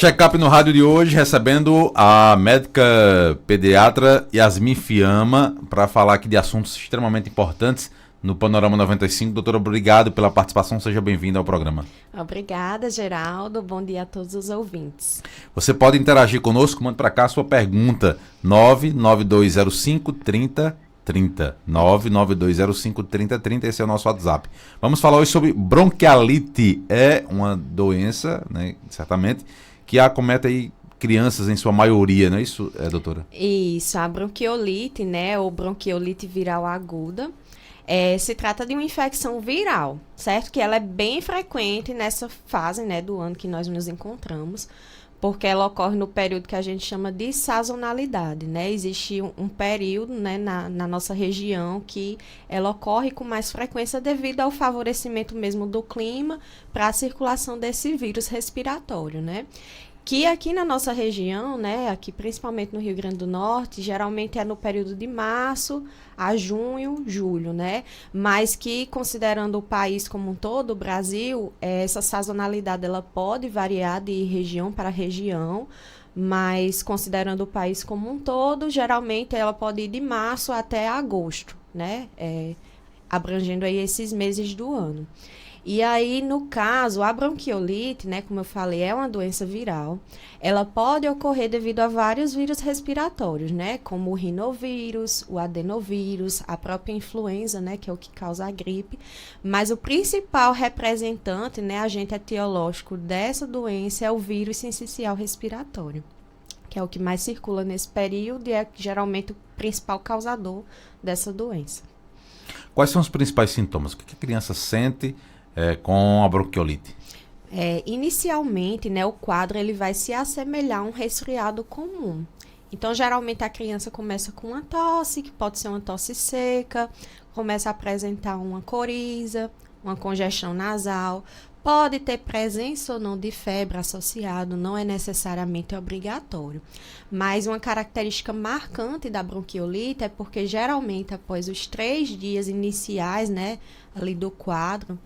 Check-up no rádio de hoje, recebendo a médica pediatra Yasmin Fiamma para falar aqui de assuntos extremamente importantes no Panorama 95. Doutora, obrigado pela participação, seja bem-vinda ao programa. Obrigada, Geraldo. Bom dia a todos os ouvintes. Você pode interagir conosco, mande para cá a sua pergunta, 99205-3030. 99205-3030, esse é o nosso WhatsApp. Vamos falar hoje sobre bronquialite. É uma doença, né, certamente, que acomete aí crianças em sua maioria, não é isso, doutora? Isso, a bronquiolite, né, ou bronquiolite viral aguda, se trata de uma infecção viral, certo? Que ela é bem frequente nessa fase, né, do ano que nós nos encontramos, porque ela ocorre no período que a gente chama de sazonalidade, né? Existe um período, né, na nossa região que ela ocorre com mais frequência devido ao favorecimento mesmo do clima para a circulação desse vírus respiratório, né? Que aqui na nossa região, né, aqui principalmente no Rio Grande do Norte, geralmente é no período de março a junho, julho, né? Mas que, considerando o país como um todo, o Brasil, essa sazonalidade ela pode variar de região para região, mas considerando o país como um todo, geralmente ela pode ir de março até agosto, né? Abrangendo aí esses meses do ano. E aí, no caso, a bronquiolite, né, como eu falei, é uma doença viral. Ela pode ocorrer devido a vários vírus respiratórios, né, como o rinovírus, o adenovírus, a própria influenza, né, que é o que causa a gripe. Mas o principal representante, né, agente etiológico dessa doença é o vírus sincicial respiratório, que é o que mais circula nesse período e é geralmente o principal causador dessa doença. Quais são os principais sintomas? O que a criança sente com a bronquiolite? Inicialmente, né, o quadro ele vai se assemelhar a um resfriado comum. Então, geralmente, a criança começa com uma tosse, que pode ser uma tosse seca, começa a apresentar uma coriza, uma congestão nasal, pode ter presença ou não de febre associado, não é necessariamente obrigatório. Mas uma característica marcante da bronquiolite é porque, geralmente, após os 3 dias iniciais, né, ali do quadro,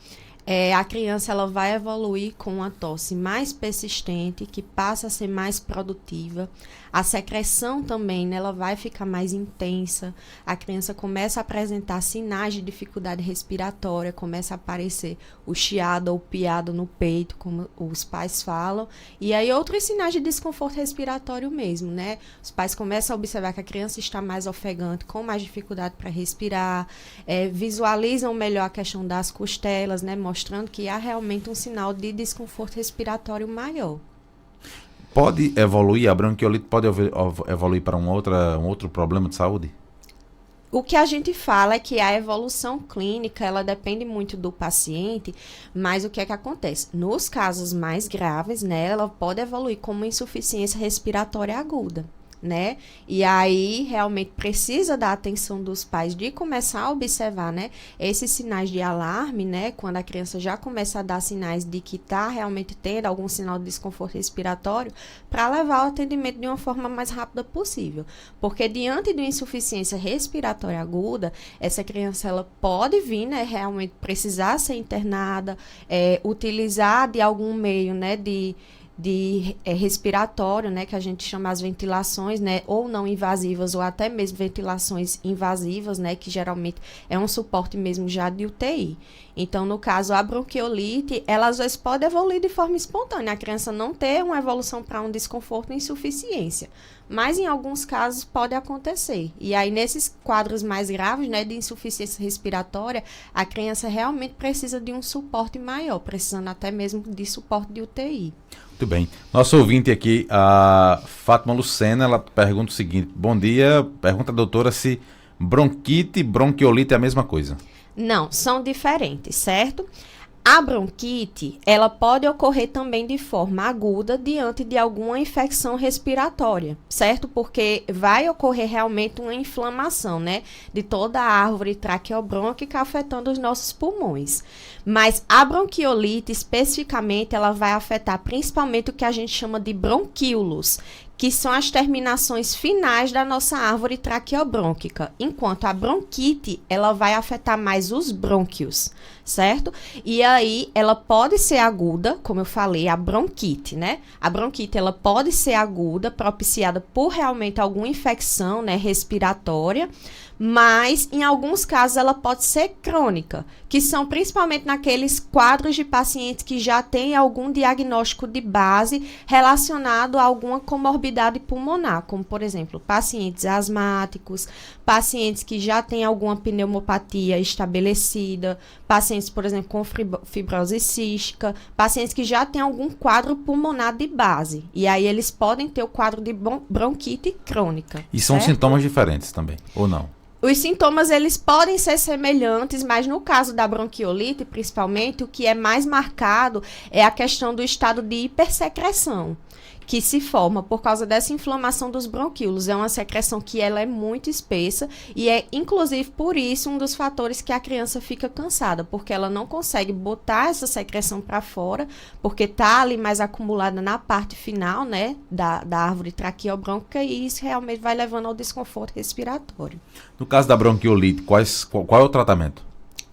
a criança ela vai evoluir com uma tosse mais persistente, que passa a ser mais produtiva. A secreção também, né, ela vai ficar mais intensa. A criança começa a apresentar sinais de dificuldade respiratória, começa a aparecer o chiado ou o piado no peito, como os pais falam. E aí outros sinais de desconforto respiratório mesmo, né? Os pais começam a observar que a criança está mais ofegante, com mais dificuldade para respirar, visualizam melhor a questão das costelas, né, mostrando que há realmente um sinal de desconforto respiratório maior. Pode evoluir, a bronquiolite pode evoluir para um outro problema de saúde? O que a gente fala é que a evolução clínica, ela depende muito do paciente, mas o que é que acontece? Nos casos mais graves, né, ela pode evoluir como insuficiência respiratória aguda, né? E aí, realmente, precisa da atenção dos pais de começar a observar, né, esses sinais de alarme, né, quando a criança já começa a dar sinais de que está realmente tendo algum sinal de desconforto respiratório, para levar ao atendimento de uma forma mais rápida possível. Porque diante de uma insuficiência respiratória aguda, essa criança ela pode vir, né, realmente precisar ser internada, utilizar de algum meio, né, de respiratório, né, que a gente chama as ventilações, né, ou não invasivas, ou até mesmo ventilações invasivas, né, que geralmente é um suporte mesmo já de UTI. Então, no caso, a bronquiolite, ela às vezes pode evoluir de forma espontânea, a criança não ter uma evolução para um desconforto e insuficiência, mas em alguns casos pode acontecer. E aí, nesses quadros mais graves, né, de insuficiência respiratória, a criança realmente precisa de um suporte maior, precisando até mesmo de suporte de UTI. Muito bem. Nosso ouvinte aqui, a Fátima Lucena, ela pergunta o seguinte: bom dia, pergunta a doutora se bronquite e bronquiolite é a mesma coisa. Não, são diferentes, certo? A bronquite, ela pode ocorrer também de forma aguda diante de alguma infecção respiratória, certo? Porque vai ocorrer realmente uma inflamação, né, de toda a árvore traqueobrônquica afetando os nossos pulmões. Mas a bronquiolite, especificamente, ela vai afetar principalmente o que a gente chama de bronquíolos, que são as terminações finais da nossa árvore traqueobrônquica, enquanto a bronquite, ela vai afetar mais os brônquios, certo? E aí, ela pode ser aguda, como eu falei, a bronquite, né? A bronquite, ela pode ser aguda, propiciada por realmente alguma infecção, né, respiratória, mas em alguns casos ela pode ser crônica, que são principalmente naqueles quadros de pacientes que já têm algum diagnóstico de base relacionado a alguma comorbidade pulmonar, como por exemplo, pacientes asmáticos, pacientes que já têm alguma pneumopatia estabelecida, pacientes, por exemplo, com fibrose cística, pacientes que já têm algum quadro pulmonar de base. E aí eles podem ter o quadro de bronquite crônica. E são sintomas diferentes também, ou não? Os sintomas, eles podem ser semelhantes, mas no caso da bronquiolite, principalmente, o que é mais marcado é a questão do estado de hipersecreção, que se forma por causa dessa inflamação dos bronquíolos. É uma secreção que ela é muito espessa e é, inclusive, por isso, um dos fatores que a criança fica cansada, porque ela não consegue botar essa secreção para fora, porque está ali mais acumulada na parte final, né, da árvore traqueobrônquica, e isso realmente vai levando ao desconforto respiratório. No caso da bronquiolite, qual é o tratamento?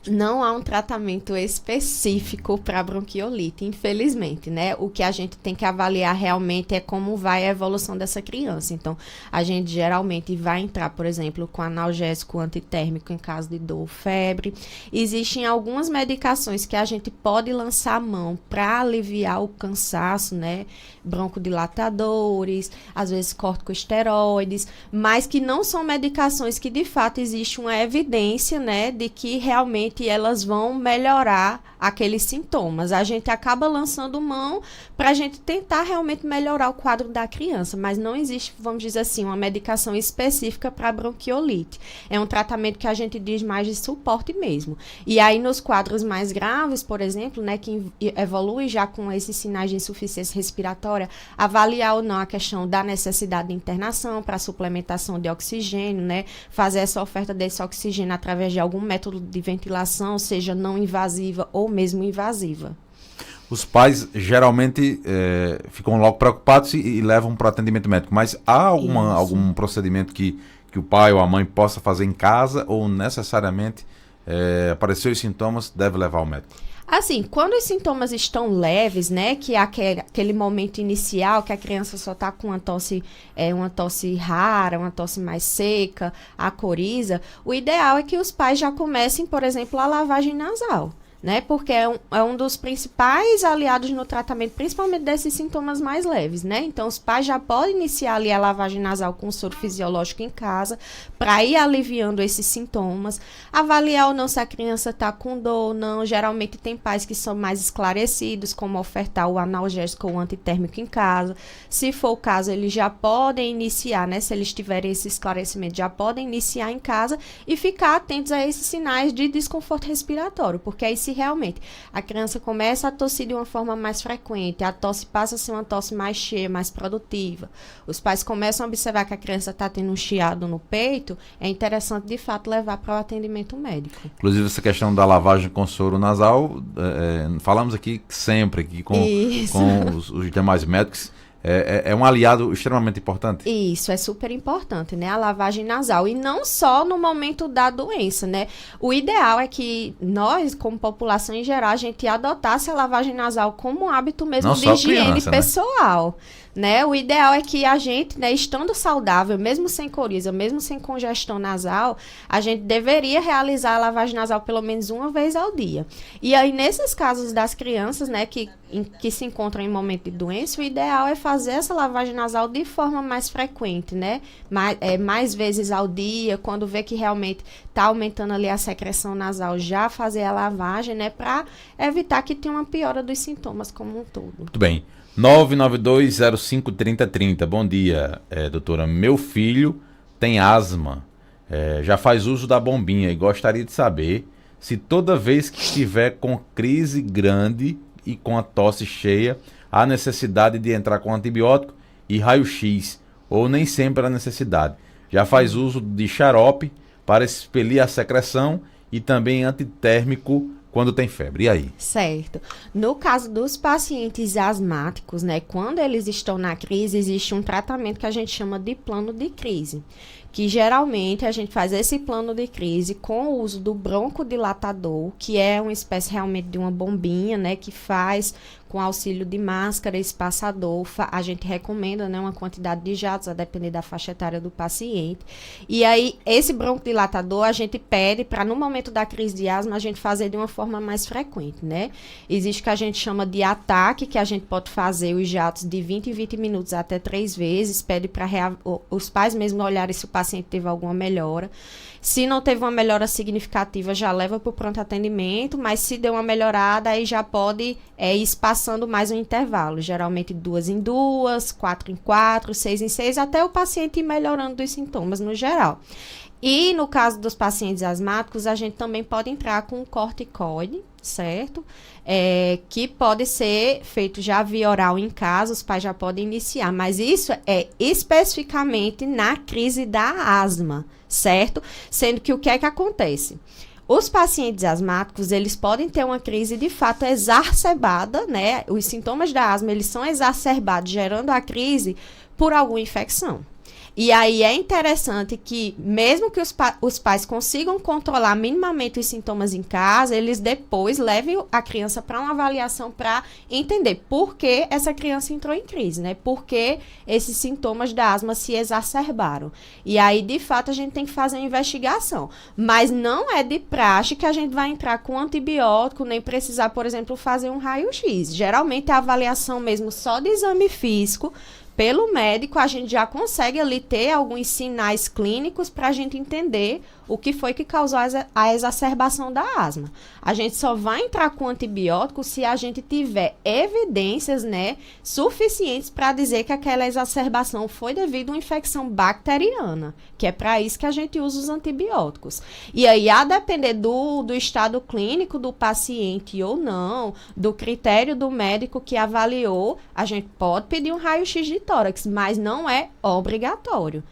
Não há um tratamento específico para bronquiolite, infelizmente, né? O que a gente tem que avaliar realmente é como vai a evolução dessa criança. Então, a gente geralmente vai entrar, por exemplo, com analgésico antitérmico em caso de dor ou febre. Existem algumas medicações que a gente pode lançar a mão para aliviar o cansaço, né? Broncodilatadores, às vezes corticosteroides, mas que não são medicações que, de fato, existe uma evidência, né, de que realmente elas vão melhorar aqueles sintomas. A gente acaba lançando mão para a gente tentar realmente melhorar o quadro da criança, mas não existe, vamos dizer assim, uma medicação específica para bronquiolite. É um tratamento que a gente diz mais de suporte mesmo. E aí, nos quadros mais graves, por exemplo, né, que evolui já com esses sinais de insuficiência respiratória, avaliar ou não a questão da necessidade de internação para suplementação de oxigênio, né, fazer essa oferta desse oxigênio através de algum método de ventilação, seja não invasiva ou mesmo invasiva. Os pais geralmente ficam logo preocupados e levam para o atendimento médico, mas há algum procedimento que o pai ou a mãe possa fazer em casa ou necessariamente apareceu os sintomas, deve levar ao médico? Assim, quando os sintomas estão leves, né, que é aquele momento inicial que a criança só está com uma tosse rara, uma tosse mais seca, a coriza, o ideal é que os pais já comecem, por exemplo, a lavagem nasal, né, porque é um dos principais aliados no tratamento, principalmente desses sintomas mais leves, né? Então, os pais já podem iniciar ali a lavagem nasal com soro fisiológico em casa, para ir aliviando esses sintomas, avaliar ou não se a criança está com dor ou não. Geralmente tem pais que são mais esclarecidos, como ofertar o analgésico ou o antitérmico em casa. Se for o caso, eles já podem iniciar, né? Se eles tiverem esse esclarecimento, já podem iniciar em casa e ficar atentos a esses sinais de desconforto respiratório, porque aí se realmente a criança começa a tossir de uma forma mais frequente, a tosse passa a ser uma tosse mais cheia, mais produtiva, os pais começam a observar que a criança está tendo um chiado no peito, é interessante de fato levar para o atendimento médico. Inclusive essa questão da lavagem com soro nasal, falamos aqui sempre com os demais médicos, é um aliado extremamente importante. Isso, é super importante, né? A lavagem nasal. E não só no momento da doença, né? O ideal é que nós, como população em geral, a gente adotasse a lavagem nasal como um hábito mesmo não de higiene criança, pessoal. Né? O ideal é que a gente, né, estando saudável, mesmo sem coriza, mesmo sem congestão nasal, a gente deveria realizar a lavagem nasal pelo menos uma vez ao dia. E aí, nesses casos das crianças, né, que se encontram em momento de doença, o ideal é fazer essa lavagem nasal de forma mais frequente, né? Mais vezes ao dia, quando vê que realmente está aumentando ali a secreção nasal, já fazer a lavagem, né, para evitar que tenha uma piora dos sintomas como um todo. Muito bem. 992053030. Bom dia, doutora. Meu filho tem asma, já faz uso da bombinha e gostaria de saber se toda vez que estiver com crise grande e com a tosse cheia, há necessidade de entrar com antibiótico e raio-x, ou nem sempre há necessidade. Já faz uso de xarope para expelir a secreção e também antitérmico quando tem febre. E aí? Certo. No caso dos pacientes asmáticos, né, quando eles estão na crise, existe um tratamento que a gente chama de plano de crise, que geralmente a gente faz esse plano de crise com o uso do broncodilatador, que é uma espécie realmente de uma bombinha, né, que faz com auxílio de máscara, espaçador, a gente recomenda, né, uma quantidade de jatos, a depender da faixa etária do paciente. E aí, esse broncodilatador, a gente pede para, no momento da crise de asma, a gente fazer de uma forma mais frequente, né? Existe o que a gente chama de ataque, que a gente pode fazer os jatos de 20 em 20 minutos até 3 vezes, pede para os pais mesmo olharem se o paciente teve alguma melhora. Se não teve uma melhora significativa, já leva para o pronto atendimento, mas se deu uma melhorada, aí já pode ir espaçando mais um intervalo, geralmente 2 em 2, 4 em 4, 6 em 6, até o paciente ir melhorando dos sintomas no geral. E no caso dos pacientes asmáticos, a gente também pode entrar com um corticoide, certo? Que pode ser feito já via oral em casa, os pais já podem iniciar, mas isso é especificamente na crise da asma, certo? Sendo que o que é que acontece? Os pacientes asmáticos, eles podem ter uma crise de fato exacerbada, né? Os sintomas da asma, eles são exacerbados, gerando a crise por alguma infecção. E aí é interessante que, mesmo que os pais consigam controlar minimamente os sintomas em casa, eles depois levem a criança para uma avaliação para entender por que essa criança entrou em crise, né? Por que esses sintomas da asma se exacerbaram. E aí, de fato, a gente tem que fazer uma investigação. Mas não é de praxe que a gente vai entrar com antibiótico, nem precisar, por exemplo, fazer um raio-x. Geralmente, a avaliação mesmo só de exame físico, pelo médico, a gente já consegue ali ter alguns sinais clínicos para a gente entender o que foi que causou a exacerbação da asma. A gente só vai entrar com antibiótico se a gente tiver evidências, né, suficientes para dizer que aquela exacerbação foi devido a uma infecção bacteriana, que é para isso que a gente usa os antibióticos. E aí, a depender do estado clínico do paciente ou não, do critério do médico que avaliou, a gente pode pedir um raio-x de tórax, mas não é obrigatório.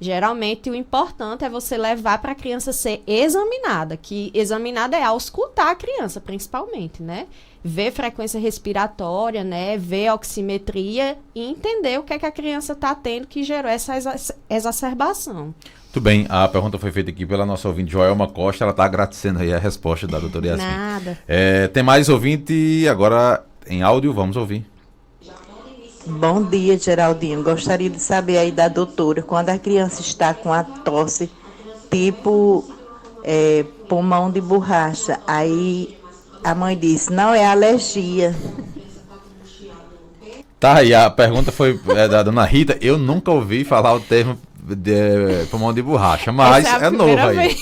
Geralmente, o importante é você levar para a criança ser examinada, que examinada é auscultar a criança, principalmente, né? Ver frequência respiratória, né? Ver oximetria e entender o que é que a criança está tendo que gerou essa exacerbação. Muito bem, a pergunta foi feita aqui pela nossa ouvinte Joelma Costa, ela está agradecendo aí a resposta da doutora Yasmin. Nada. Tem mais ouvinte agora em áudio, vamos ouvir. Bom dia, Geraldinho. Gostaria de saber aí da doutora, quando a criança está com a tosse, tipo pulmão de borracha, aí a mãe disse, não, é alergia. Tá, e a pergunta foi da dona Rita, eu nunca ouvi falar o termo de pulmão de borracha, mas é novo aí.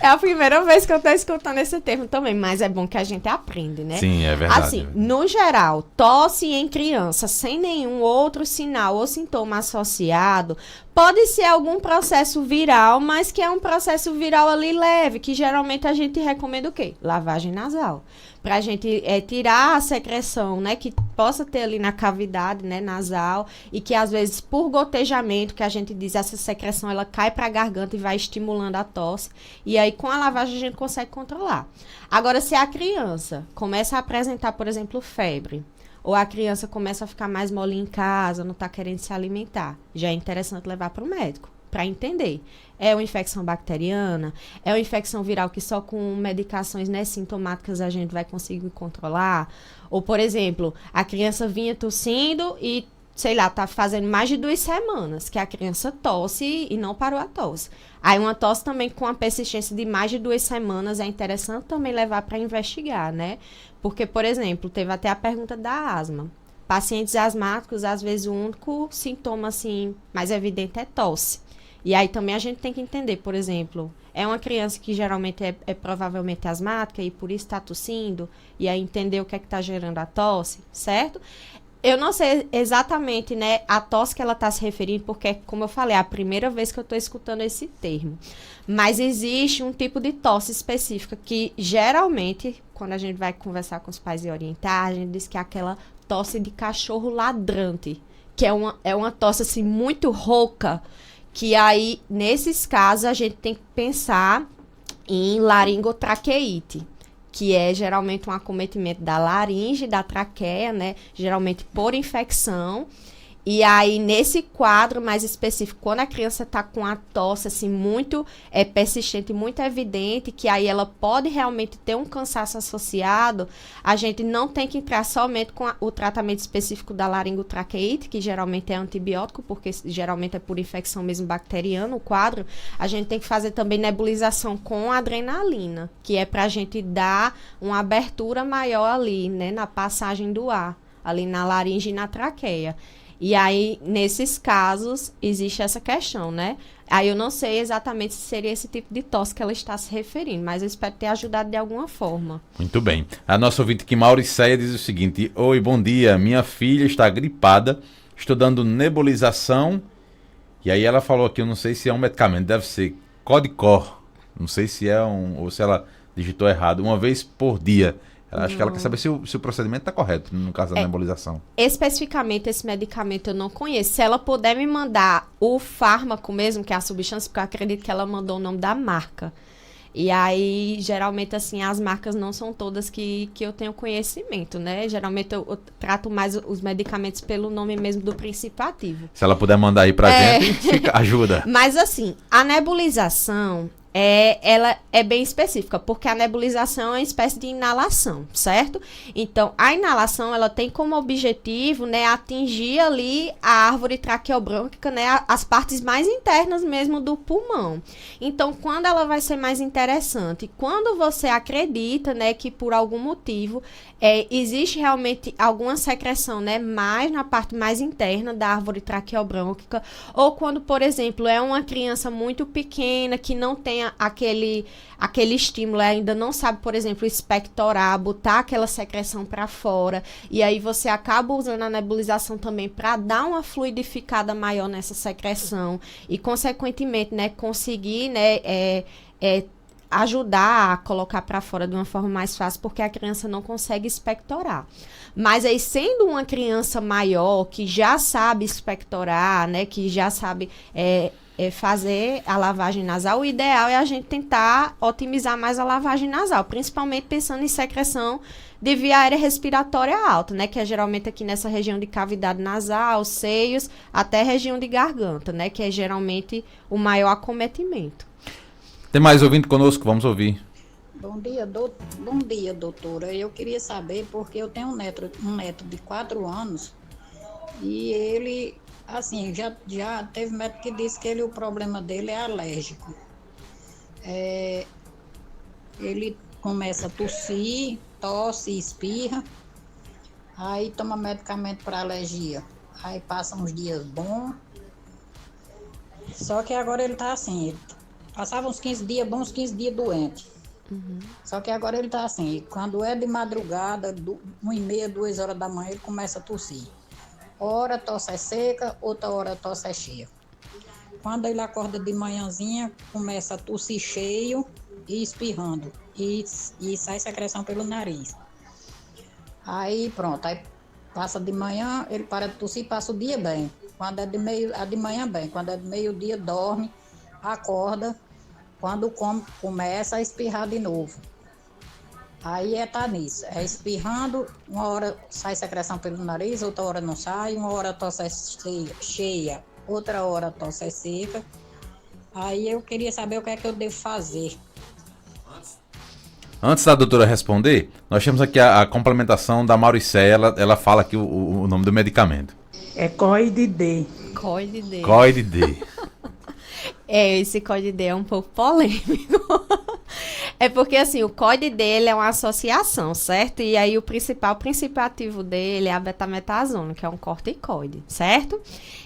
É a primeira vez que eu tô escutando esse termo também, mas é bom que a gente aprende, né? Sim, é verdade. Assim, no geral, tosse em criança sem nenhum outro sinal ou sintoma associado, pode ser algum processo viral, mas que é um processo viral ali leve, que geralmente a gente recomenda o quê? Lavagem nasal. Pra gente tirar a secreção, né, que possa ter ali na cavidade, né, nasal, e que às vezes por gotejamento, que a gente diz, essa secreção ela cai pra garganta e vai estimulando a tosse, e aí com a lavagem a gente consegue controlar. Agora, se a criança começa a apresentar, por exemplo, febre, ou a criança começa a ficar mais mole em casa, não tá querendo se alimentar, já é interessante levar para o médico, para entender. É uma infecção bacteriana? É uma infecção viral que só com medicações, né, sintomáticas a gente vai conseguir controlar? Ou, por exemplo, a criança vinha tossindo e, sei lá, tá fazendo mais de 2 semanas que a criança tosse e não parou a tosse. Aí uma tosse também com a persistência de mais de 2 semanas é interessante também levar para investigar, né? Porque, por exemplo, teve até a pergunta da asma. Pacientes asmáticos, às vezes o único sintoma, assim, mais evidente é tosse. E aí também a gente tem que entender, por exemplo, é uma criança que geralmente é provavelmente asmática e por isso está tossindo, e aí entender o que é que está gerando a tosse, certo? Eu não sei exatamente, né, a tosse que ela está se referindo, porque, como eu falei, é a primeira vez que eu estou escutando esse termo. Mas existe um tipo de tosse específica que, geralmente, quando a gente vai conversar com os pais e orientar, a gente diz que é aquela tosse de cachorro ladrante, que é uma tosse, assim, muito rouca, que aí, nesses casos, a gente tem que pensar em laringotraqueite, que é geralmente um acometimento da laringe, da traqueia, né? Geralmente por infecção. E aí, nesse quadro mais específico, quando a criança está com a tosse, assim, muito persistente, muito evidente, que aí ela pode realmente ter um cansaço associado, a gente não tem que entrar somente com o tratamento específico da laringotraqueite, que geralmente é antibiótico, porque geralmente é por infecção mesmo bacteriana, o quadro. A gente tem que fazer também nebulização com adrenalina, que é para a gente dar uma abertura maior ali, né, na passagem do ar, ali na laringe e na traqueia. E aí, nesses casos, existe essa questão, né? Aí eu não sei exatamente se seria esse tipo de tosse que ela está se referindo, mas eu espero ter ajudado de alguma forma. Muito bem. A nossa ouvinte aqui, Mauricéia, diz o seguinte: oi, bom dia, minha filha está gripada, estou dando nebulização, e aí ela falou aqui, eu não sei se é um medicamento, deve ser Codicor, não sei se é ou se ela digitou errado, uma vez por dia. Acho que ela quer saber se o procedimento está correto, no caso da nebulização. Especificamente, esse medicamento eu não conheço. Se ela puder me mandar o fármaco mesmo, que é a substância, porque eu acredito que ela mandou o nome da marca. E aí, geralmente, assim, as marcas não são todas que eu tenho conhecimento, né? Geralmente, eu trato mais os medicamentos pelo nome mesmo do princípio ativo. Se ela puder mandar aí pra gente, ajuda. Mas, assim, a nebulização... ela é bem específica, porque a nebulização é uma espécie de inalação, certo? Então, a inalação, ela tem como objetivo, né, atingir ali a árvore traqueobrônquica, né, as partes mais internas mesmo do pulmão. Então, quando ela vai ser mais interessante? Quando você acredita, né, que por algum motivo existe realmente alguma secreção, né, mais na parte mais interna da árvore traqueobrônquica, ou quando, por exemplo, é uma criança muito pequena que não tem aquele estímulo, ainda não sabe, por exemplo, expectorar, botar aquela secreção para fora, e aí você acaba usando a nebulização também para dar uma fluidificada maior nessa secreção e, consequentemente, né, conseguir, né, ajudar a colocar para fora de uma forma mais fácil, porque a criança não consegue expectorar. Mas aí, sendo uma criança maior, que já sabe expectorar, né, que já sabe fazer a lavagem nasal, o ideal é a gente tentar otimizar mais a lavagem nasal, principalmente pensando em secreção de via aérea respiratória alta, né, que é geralmente aqui nessa região de cavidade nasal, seios, até região de garganta, né, que é geralmente o maior acometimento. Tem mais ouvindo conosco? Vamos ouvir. Bom dia, doutora. Eu queria saber, porque eu tenho um neto de 4 anos e ele, assim, já teve médico que disse que o problema dele é alérgico. Ele começa a tossir, tosse, espirra, aí toma medicamento para alergia. Aí passa uns dias bons, só que agora ele tá assim, passava uns 15 dias bons, uns 15 dias doente. Só que agora ele tá assim, quando é de madrugada, 1h30, 2 horas da manhã, ele começa a tossir. Hora a tosse é seca, outra hora a tosse é cheia. Quando ele acorda de manhãzinha, começa a tossir cheio e espirrando. E sai secreção pelo nariz. Aí pronto, aí passa de manhã, ele para de tossir, passa o dia bem. Quando é de manhã bem, quando é de meio-dia dorme, acorda. Quando começa a espirrar de novo. Aí tá nisso. É espirrando, uma hora sai secreção pelo nariz, outra hora não sai, uma hora a tosse é cheia, outra hora a tosse é seca. Aí eu queria saber o que é que eu devo fazer. Antes da doutora responder, nós temos aqui a complementação da Mauricéia, ela fala aqui o nome do medicamento. É COID-D. COID-D. COID-D. Esse COID-D é um pouco polêmico. É porque, assim, o COID dele é uma associação, certo? E aí o princípio ativo dele é a betametasona, que é um corticoide, certo?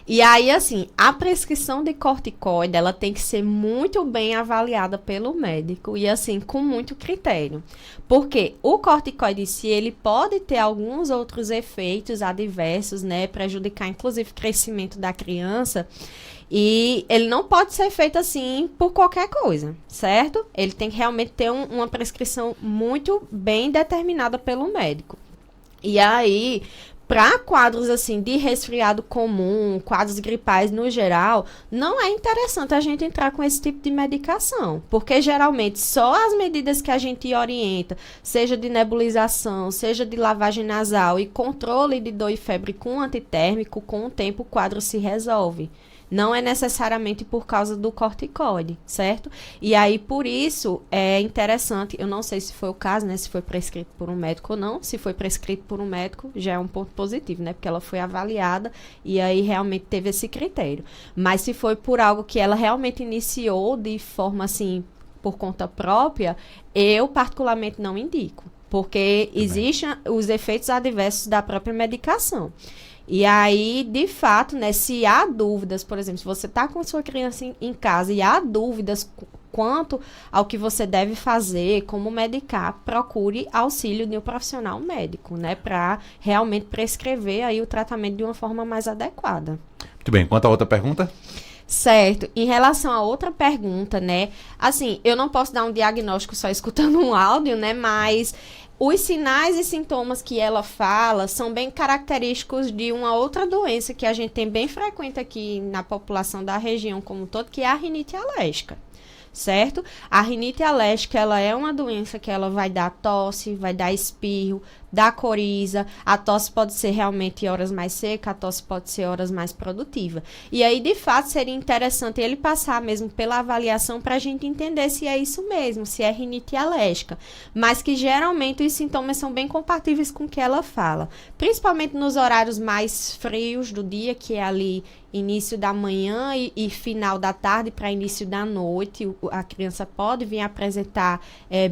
E aí, assim, a prescrição de corticoide, ela tem que ser muito bem avaliada pelo médico e, assim, com muito critério. Porque o corticoide em si, ele pode ter alguns outros efeitos adversos, né? Prejudicar, inclusive, o crescimento da criança. E ele não pode ser feito assim por qualquer coisa, certo? Ele tem que realmente ter uma prescrição muito bem determinada pelo médico. E aí, para quadros assim de resfriado comum, quadros gripais no geral, não é interessante a gente entrar com esse tipo de medicação, porque geralmente só as medidas que a gente orienta, seja de nebulização, seja de lavagem nasal e controle de dor e febre com antitérmico, com o tempo o quadro se resolve. Não é necessariamente por causa do corticoide, certo? E aí, por isso, é interessante, eu não sei se foi o caso, né? Se foi prescrito por um médico ou não. Se foi prescrito por um médico, já é um ponto positivo, né? Porque ela foi avaliada e aí realmente teve esse critério. Mas se foi por algo que ela realmente iniciou de forma, assim, por conta própria, eu particularmente não indico. Porque existem os efeitos adversos da própria medicação. E aí, de fato, né, se há dúvidas, por exemplo, se você está com sua criança em casa e há dúvidas quanto ao que você deve fazer, como medicar, procure auxílio de um profissional médico, né, para realmente prescrever aí o tratamento de uma forma mais adequada. Muito bem, quanto à outra pergunta? Certo. Em relação a outra pergunta, né, assim, eu não posso dar um diagnóstico só escutando um áudio, né, mas os sinais e sintomas que ela fala são bem característicos de uma outra doença que a gente tem bem frequente aqui na população da região como um todo, que é a rinite alérgica, certo? A rinite alérgica, ela é uma doença que ela vai dar tosse, vai dar espirro, dá coriza. A tosse pode ser realmente em horas mais secas, a tosse pode ser horas mais produtivas. E aí, de fato, seria interessante ele passar mesmo pela avaliação para a gente entender se é isso mesmo, se é rinite alérgica. Mas que geralmente os sintomas são bem compatíveis com o que ela fala. Principalmente nos horários mais frios do dia, que é ali início da manhã e final da tarde para início da noite. A criança pode vir apresentar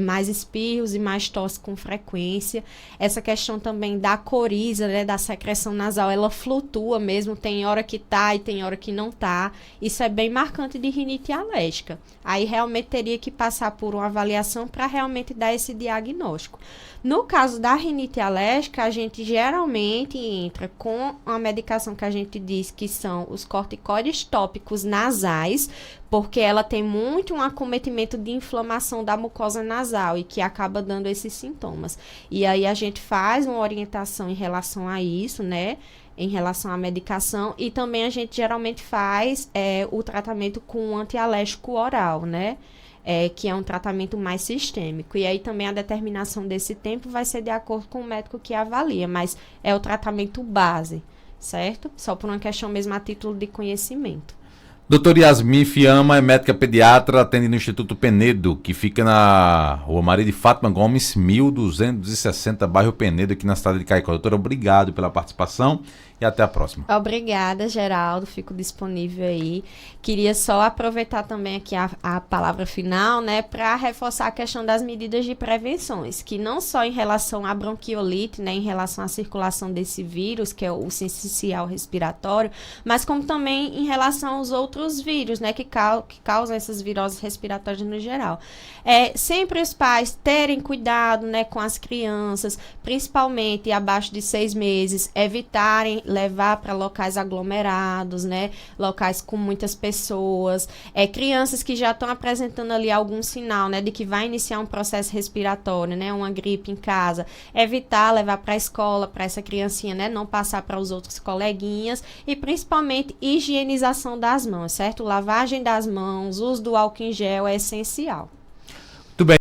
mais espirros e mais tosse com frequência. Essa questão também da coriza, né, da secreção nasal, ela flutua mesmo, tem hora que tá e tem hora que não tá. Isso é bem marcante de rinite alérgica. Aí realmente teria que passar por uma avaliação para realmente dar esse diagnóstico. No caso da rinite alérgica, a gente geralmente entra com a medicação que a gente diz que são os corticoides tópicos nasais, porque ela tem muito um acometimento de inflamação da mucosa nasal e que acaba dando esses sintomas. E aí a gente faz uma orientação em relação a isso, né? Em relação à medicação, e também a gente geralmente faz o tratamento com um antialérgico oral, né? Que é um tratamento mais sistêmico. E aí também a determinação desse tempo vai ser de acordo com o médico que avalia, mas é o tratamento base, certo? Só por uma questão mesmo a título de conhecimento. Doutora Yasmin Fiamma é médica pediatra, atende no Instituto Penedo, que fica na Rua Maria de Fátima Gomes, 1260, bairro Penedo, aqui na cidade de Caicó. Doutora, obrigado pela participação e até a próxima. Obrigada, Geraldo, fico disponível aí. Queria só aproveitar também aqui a palavra final, né, para reforçar a questão das medidas de prevenções, que não só em relação à bronquiolite, né, em relação à circulação desse vírus, que é o sincicial respiratório, mas como também em relação aos outros vírus, né, que causam essas viroses respiratórias no geral. Sempre os pais terem cuidado, né, com as crianças, principalmente abaixo de 6 meses, evitarem levar para locais aglomerados, né, locais com muitas pessoas, crianças que já estão apresentando ali algum sinal, né, de que vai iniciar um processo respiratório, né, uma gripe em casa, evitar levar para a escola, para essa criancinha, né, não passar para os outros coleguinhas, e principalmente higienização das mãos, certo? Lavagem das mãos, uso do álcool em gel é essencial. Muito bem.